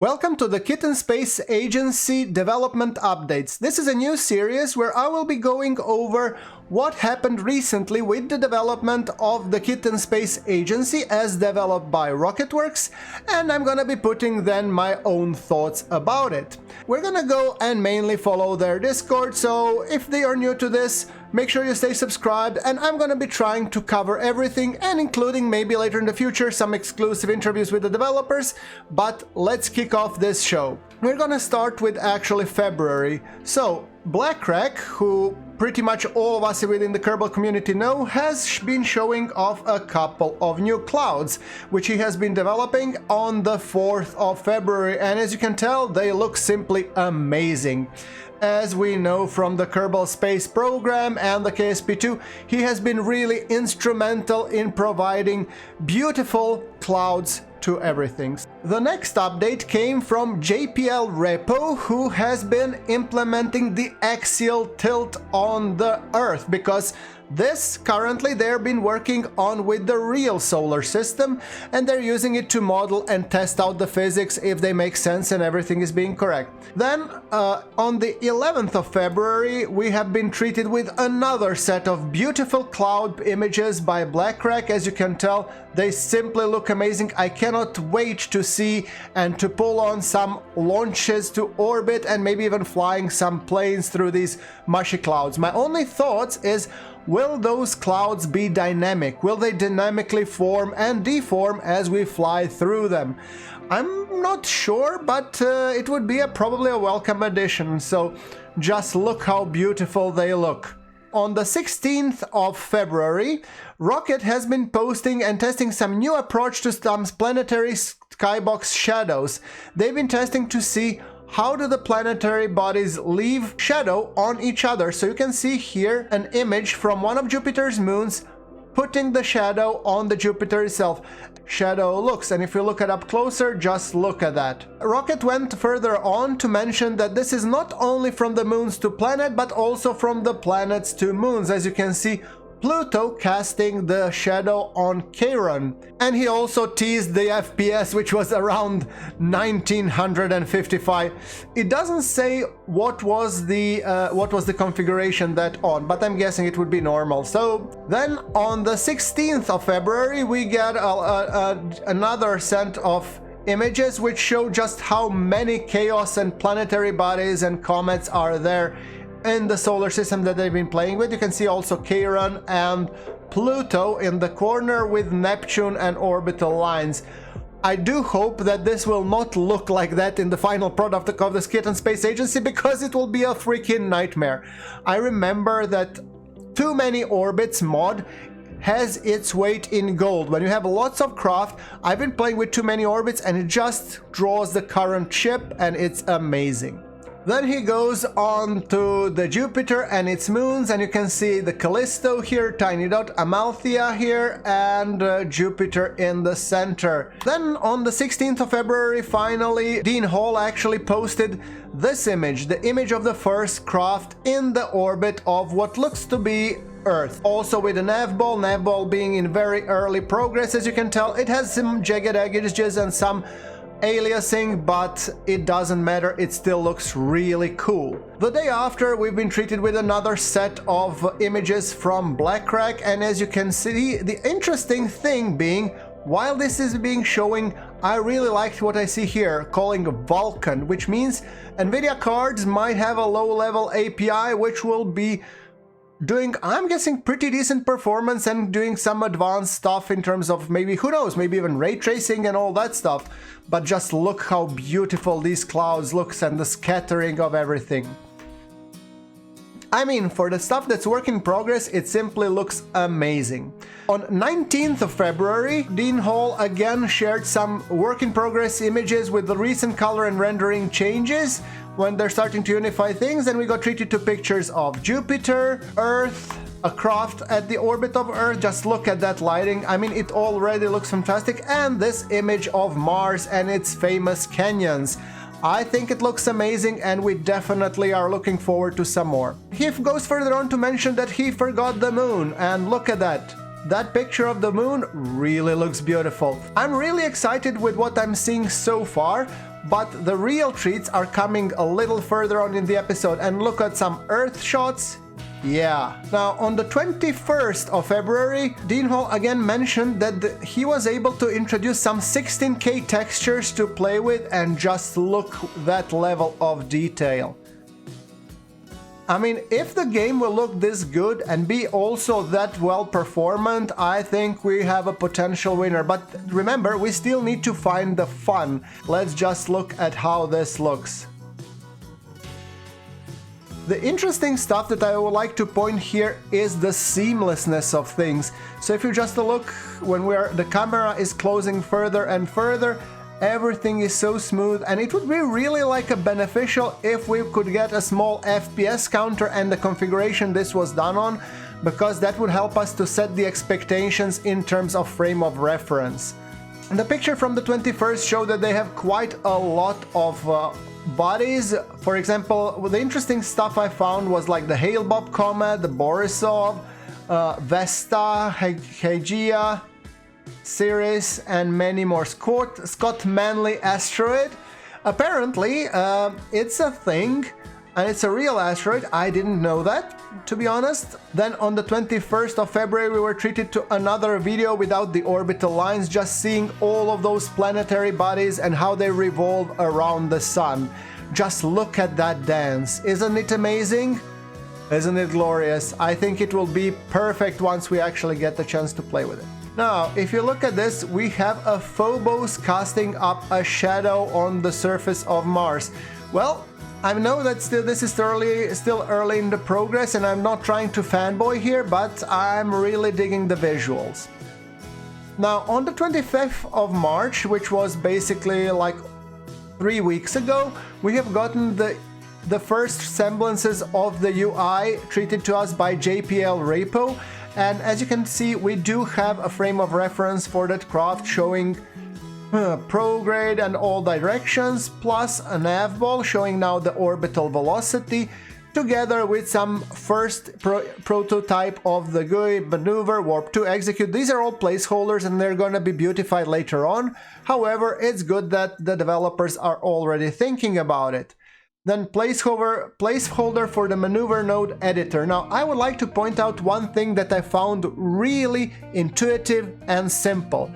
Welcome to the Kitten Space Agency development updates. This is a new series where I will be going over what happened recently with the development of the Kitten Space Agency as developed by RocketwerkZ, and I'm gonna be putting then my own thoughts about it. We're gonna go and mainly follow their Discord, so if they are new to this, make sure you stay subscribed, and I'm gonna be trying to cover everything, and including maybe later in the future some exclusive interviews with the developers, but let's kick off this show. We're gonna start with actually February. So, BlackRack, who pretty much all of us within the Kerbal community know, has been showing off a couple of new clouds, which he has been developing on the 4th of February, and as you can tell, they look simply amazing. As we know from the Kerbal Space Program and the KSP2, he has been really instrumental in providing beautiful clouds to everything. The next update came from JPL Repo, who has been implementing the axial tilt on the Earth, because this currently they've been working on with the real solar system, and they're using it to model and test out the physics if they make sense and everything is being correct. Then on the 11th of February we have been treated with another set of beautiful cloud images by BlackRack. As you can tell, they simply look amazing. I cannot wait to see and to pull on some launches to orbit and maybe even flying some planes through these mushy clouds. My only thoughts is, will those clouds be dynamic? Will they dynamically form and deform as we fly through them? I'm not sure, but it would be probably a welcome addition. So just look how beautiful they look. On the 16th of February, Rocket has been posting and testing some new approach to some planetary skybox shadows. They've been testing to see how do the planetary bodies leave shadow on each other. So you can see here an image from one of Jupiter's moons putting the shadow on the Jupiter itself. Shadow looks, and if you look it up closer, just look at that. Rocket went further on to mention that this is not only from the moons to planet, but also from the planets to moons. As you can see, Pluto casting the shadow on Chiron, and he also teased the FPS, which was around 1955. It doesn't say what was the configuration that on, but I'm guessing it would be normal. So then on the 16th of February we get another set of images which show just how many chaos and planetary bodies and comets are there in the solar system that they've been playing with. You can see also Chiron and Pluto in the corner with Neptune and orbital lines. I do hope that this will not look like that in the final product of the Kitten Space Agency, because it will be a freaking nightmare. I remember that Too Many Orbits mod has its weight in gold. When you have lots of craft, I've been playing with Too Many Orbits and it just draws the current ship and it's amazing. Then he goes on to the Jupiter and its moons, and you can see the Callisto here, tiny dot, Amalthea here, and Jupiter in the center. Then on the 16th of February, finally, Dean Hall actually posted this image, the image of the first craft in the orbit of what looks to be Earth. Also with a nav ball being in very early progress. As you can tell, it has some jagged edges and some aliasing, but it doesn't matter, it still looks really cool. The day after, we've been treated with another set of images from BlackRack, and as you can see, the interesting thing being, while this is being showing, I really liked what I see here, calling Vulcan, which means NVIDIA cards might have a low-level API which will be doing, I'm guessing, pretty decent performance and doing some advanced stuff in terms of maybe, who knows, maybe even ray tracing and all that stuff. But just look how beautiful these clouds looks and the scattering of everything. I mean, for the stuff that's work in progress, it simply looks amazing. On 19th of February, Dean Hall again shared some work in progress images with the recent color and rendering changes when they're starting to unify things, and we got treated to pictures of Jupiter, Earth, a craft at the orbit of Earth. Just look at that lighting. I mean, it already looks fantastic. And this image of Mars and its famous canyons. I think it looks amazing, and we definitely are looking forward to some more. He goes further on to mention that he forgot the moon, and look at that. That picture of the moon really looks beautiful. I'm really excited with what I'm seeing so far. but the real treats are coming a little further on in the episode. And look at some Earth shots. Yeah. Now, on the 21st of February, Dean Hall again mentioned that he was able to introduce some 16K textures to play with, and just look that level of detail. I mean, if the game will look this good and be also that well performant, I think we have a potential winner. But remember, we still need to find the fun. Let's just look at how this looks. The interesting stuff that I would like to point here is the seamlessness of things. So if you just look when the camera is closing further and further, everything is so smooth, and it would be really like a beneficial if we could get a small FPS counter and the configuration this was done on, because that would help us to set the expectations in terms of frame of reference. And the picture from the 21st showed that they have quite a lot of bodies. For example, the interesting stuff I found was like the Hale-Bopp Comet, the Borisov, Vesta, Hygeia, Ceres, and many more. Scott Manley asteroid. Apparently, it's a thing, and it's a real asteroid. I didn't know that, to be honest. Then on the 21st of February, we were treated to another video without the orbital lines, just seeing all of those planetary bodies and how they revolve around the sun. Just look at that dance. Isn't it amazing? Isn't it glorious? I think it will be perfect once we actually get the chance to play with it. Now, if you look at this, we have a Phobos casting up a shadow on the surface of Mars. Well, I know that this is still early in the progress, and I'm not trying to fanboy here, but I'm really digging the visuals. Now, on the 25th of March, which was basically like 3 weeks ago, we have gotten the first semblances of the UI treated to us by JPL Repo. And as you can see, we do have a frame of reference for that craft showing prograde and all directions, plus a nav ball showing now the orbital velocity, together with some first prototype of the GUI, maneuver, warp 2, execute. These are all placeholders and they're gonna be beautified later on. However, it's good that the developers are already thinking about it. Then placeholder for the maneuver node editor. Now, I would like to point out one thing that I found really intuitive and simple.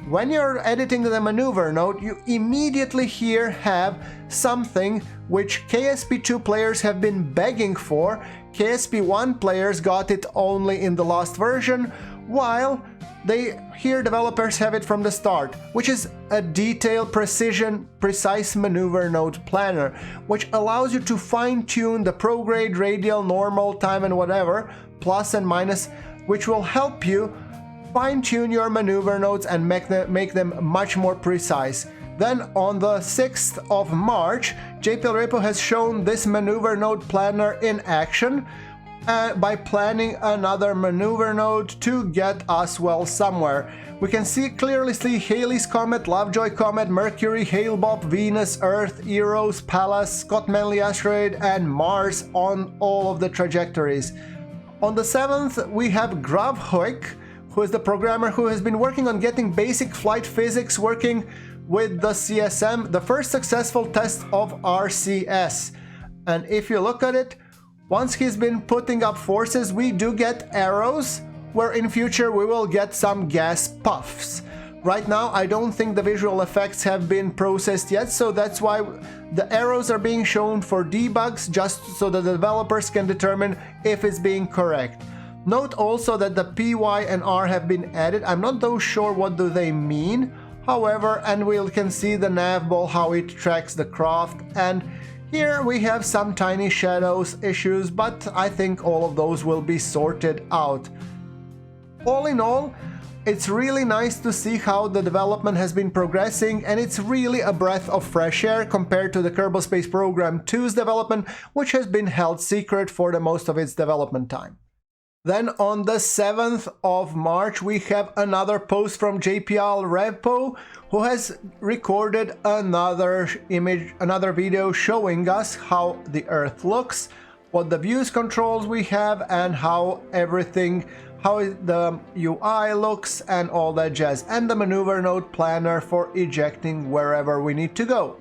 When you're editing the maneuver node, you immediately here have something which KSP2 players have been begging for. KSP1 players got it only in the last version, while here developers have it from the start, which is a detailed, precise maneuver node planner, which allows you to fine-tune the prograde, radial, normal, time, and whatever, plus and minus, which will help you fine-tune your maneuver nodes and make them much more precise. Then on the 6th of March, JPL Repo has shown this maneuver node planner in action, by planning another maneuver node to get us well somewhere. We can clearly see Halley's Comet, Lovejoy Comet, Mercury, Hale-Bopp, Venus, Earth, Eros, Pallas, Scott Manley Asteroid, and Mars on all of the trajectories. On the 7th, we have GrunfWorks, who is the programmer who has been working on getting basic flight physics working with the CSM, the first successful test of RCS. And if you look at it, once he's been putting up forces, we do get arrows, where in future we will get some gas puffs. Right now, I don't think the visual effects have been processed yet, so that's why the arrows are being shown for debugs, just so that the developers can determine if it's being correct. Note also that the P, Y, and R have been added. I'm not though sure what do they mean. However, and we can see the nav ball, how it tracks the craft, and here we have some tiny shadows issues, but I think all of those will be sorted out. All in all, it's really nice to see how the development has been progressing, and it's really a breath of fresh air compared to the Kerbal Space Program 2's development, which has been held secret for the most of its development time. Then on the 7th of March, we have another post from JPL Repo, who has recorded another video showing us how the Earth looks, what the views controls we have, and how the UI looks and all that jazz, and the maneuver node planner for ejecting wherever we need to go.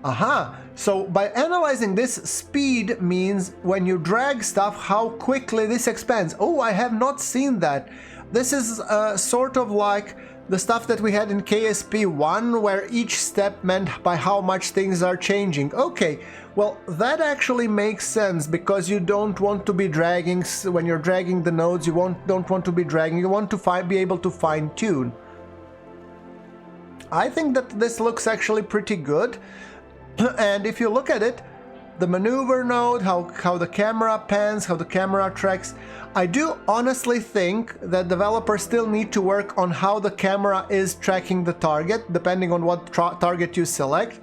Aha! So by analyzing this, speed means when you drag stuff, how quickly this expands. Oh, I have not seen that. This is sort of like the stuff that we had in KSP1, where each step meant by how much things are changing. Okay, well, that actually makes sense, because you don't want to be dragging, when you're dragging the nodes, you don't want to be dragging, you want to be able to fine-tune. I think that this looks actually pretty good. And if you look at it, the maneuver node, how the camera pans, how the camera tracks, I do honestly think that developers still need to work on how the camera is tracking the target, depending on what target you select,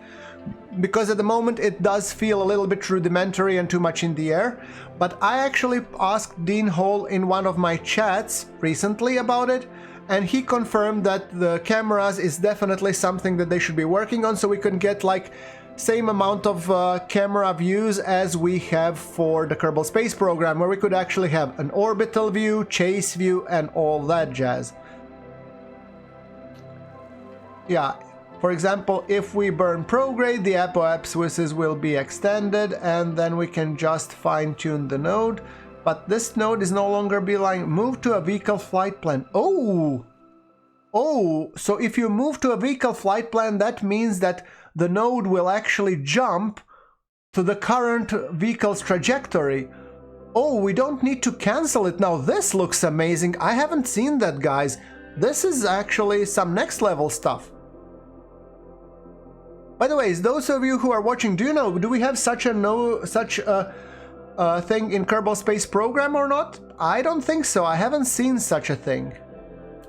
because at the moment it does feel a little bit rudimentary and too much in the air. But I actually asked Dean Hall in one of my chats recently about it, and he confirmed that the cameras is definitely something that they should be working on, so we can get like same amount of camera views as we have for the Kerbal Space Program, where we could actually have an orbital view, chase view, and all that jazz. Yeah, for example, if we burn prograde, the apoapses will be extended, and then we can just fine-tune the node. But this node is no longer being moved to a vehicle flight plan. Oh! Oh, so if you move to a vehicle flight plan, that means that the node will actually jump to the current vehicle's trajectory. Oh, we don't need to cancel it now. This looks amazing. I haven't seen that, guys. This is actually some next level stuff. By the way, those of you who are watching, do you know, do we have such a thing in Kerbal Space Program or not? I don't think so. I haven't seen such a thing.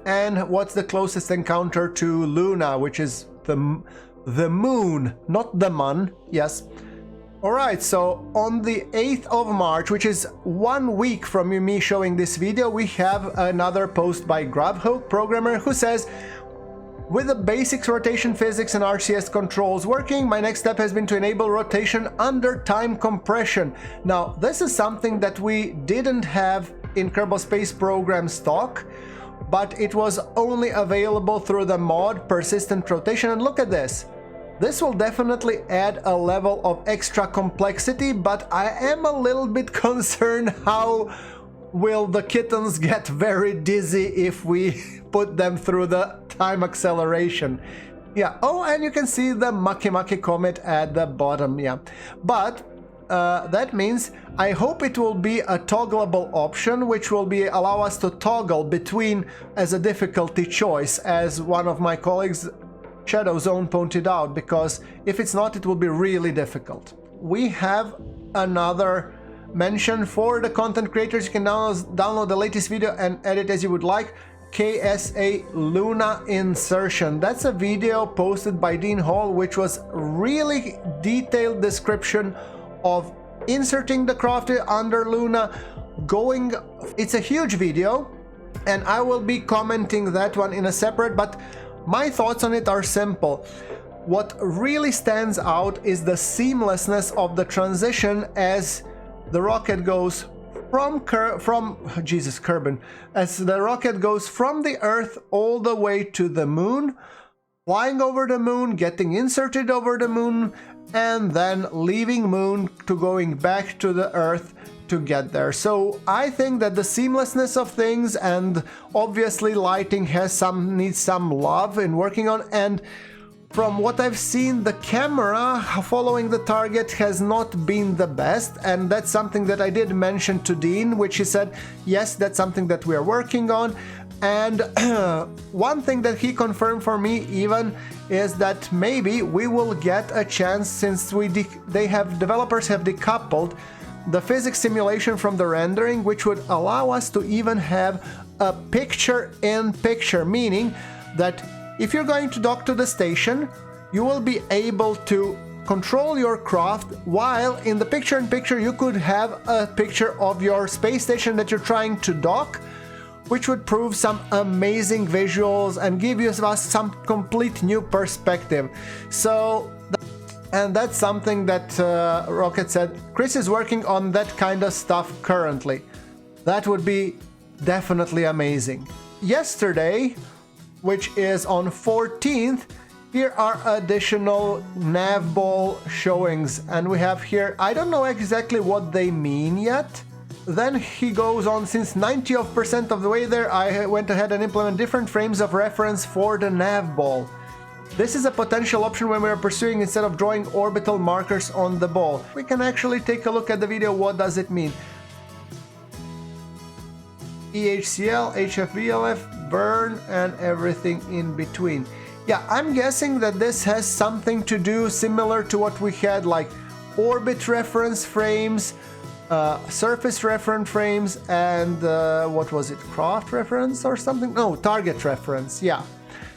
And what's the closest encounter to Luna, which is the moon, not the mun, yes. Alright, so on the 8th of March, which is 1 week from me showing this video, we have another post by GrunfWorks programmer who says, with the basics rotation physics and RCS controls working, my next step has been to enable rotation under time compression. Now, this is something that we didn't have in Kerbal Space Program stock, but it was only available through the mod persistent rotation. And look at this. This will definitely add a level of extra complexity, but I am a little bit concerned how will the kittens get very dizzy if we put them through the time acceleration. Yeah, oh, and you can see the Makemake comet at the bottom, yeah. But that means I hope it will be a toggleable option, which will allow us to toggle between as a difficulty choice, as one of my colleagues, Shadow Zone, pointed out, because if it's not, it will be really difficult. We have another mention for the content creators. You can download the latest video and edit as you would like. KSA Luna insertion. That's a video posted by Dean Hall, which was really detailed description of inserting the craft under Luna, it's a huge video, and I will be commenting that one in a separate, but my thoughts on it are simple. What really stands out is the seamlessness of the transition as the rocket goes as the rocket goes from the Earth all the way to the moon, flying over the moon, getting inserted over the moon, and then leaving moon to going back to the Earth to get there. So I think that the seamlessness of things, and obviously lighting needs some love in working on, and from what I've seen, the camera following the target has not been the best, and that's something that I did mention to Dean, which he said, yes, that's something that we are working on. And one thing that he confirmed for me even is that maybe we will get a chance, since developers have decoupled the physics simulation from the rendering, which would allow us to even have a picture-in-picture, meaning that if you're going to dock to the station, you will be able to control your craft, while in the picture-in-picture you could have a picture of your space station that you're trying to dock, which would prove some amazing visuals and give us some complete new perspective. So, and that's something that Rocket said, Chris is working on that kind of stuff currently. That would be definitely amazing. Yesterday, which is on 14th, Here are additional nav ball showings, and we have here, I don't know exactly what they mean yet. Then he goes on, since 90% of the way there, I went ahead and implement different frames of reference for the nav ball. This is a potential option when we are pursuing instead of drawing orbital markers on the ball. We can actually take a look at the video. What does it mean? EHCL, HFVLF, burn, and everything in between. Yeah, I'm guessing that this has something to do similar to what we had, like orbit reference frames, surface reference frames, and what was it, craft reference or something? No, target reference, yeah.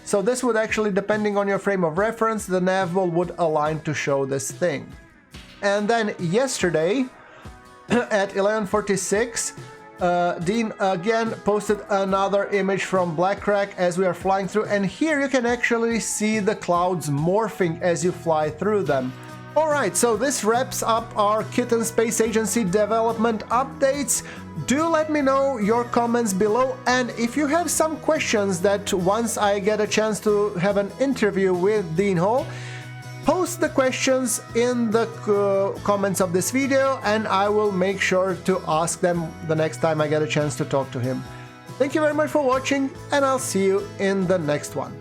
So this would actually, depending on your frame of reference, the nav ball would align to show this thing. And then yesterday at 11:46, Dean again posted another image from BlackRack as we are flying through, and here you can actually see the clouds morphing as you fly through them. Alright, so this wraps up our Kitten Space Agency development updates. Do let me know your comments below, and if you have some questions that once I get a chance to have an interview with Dean Hall, post the questions in the comments of this video and I will make sure to ask them the next time I get a chance to talk to him. Thank you very much for watching, and I'll see you in the next one.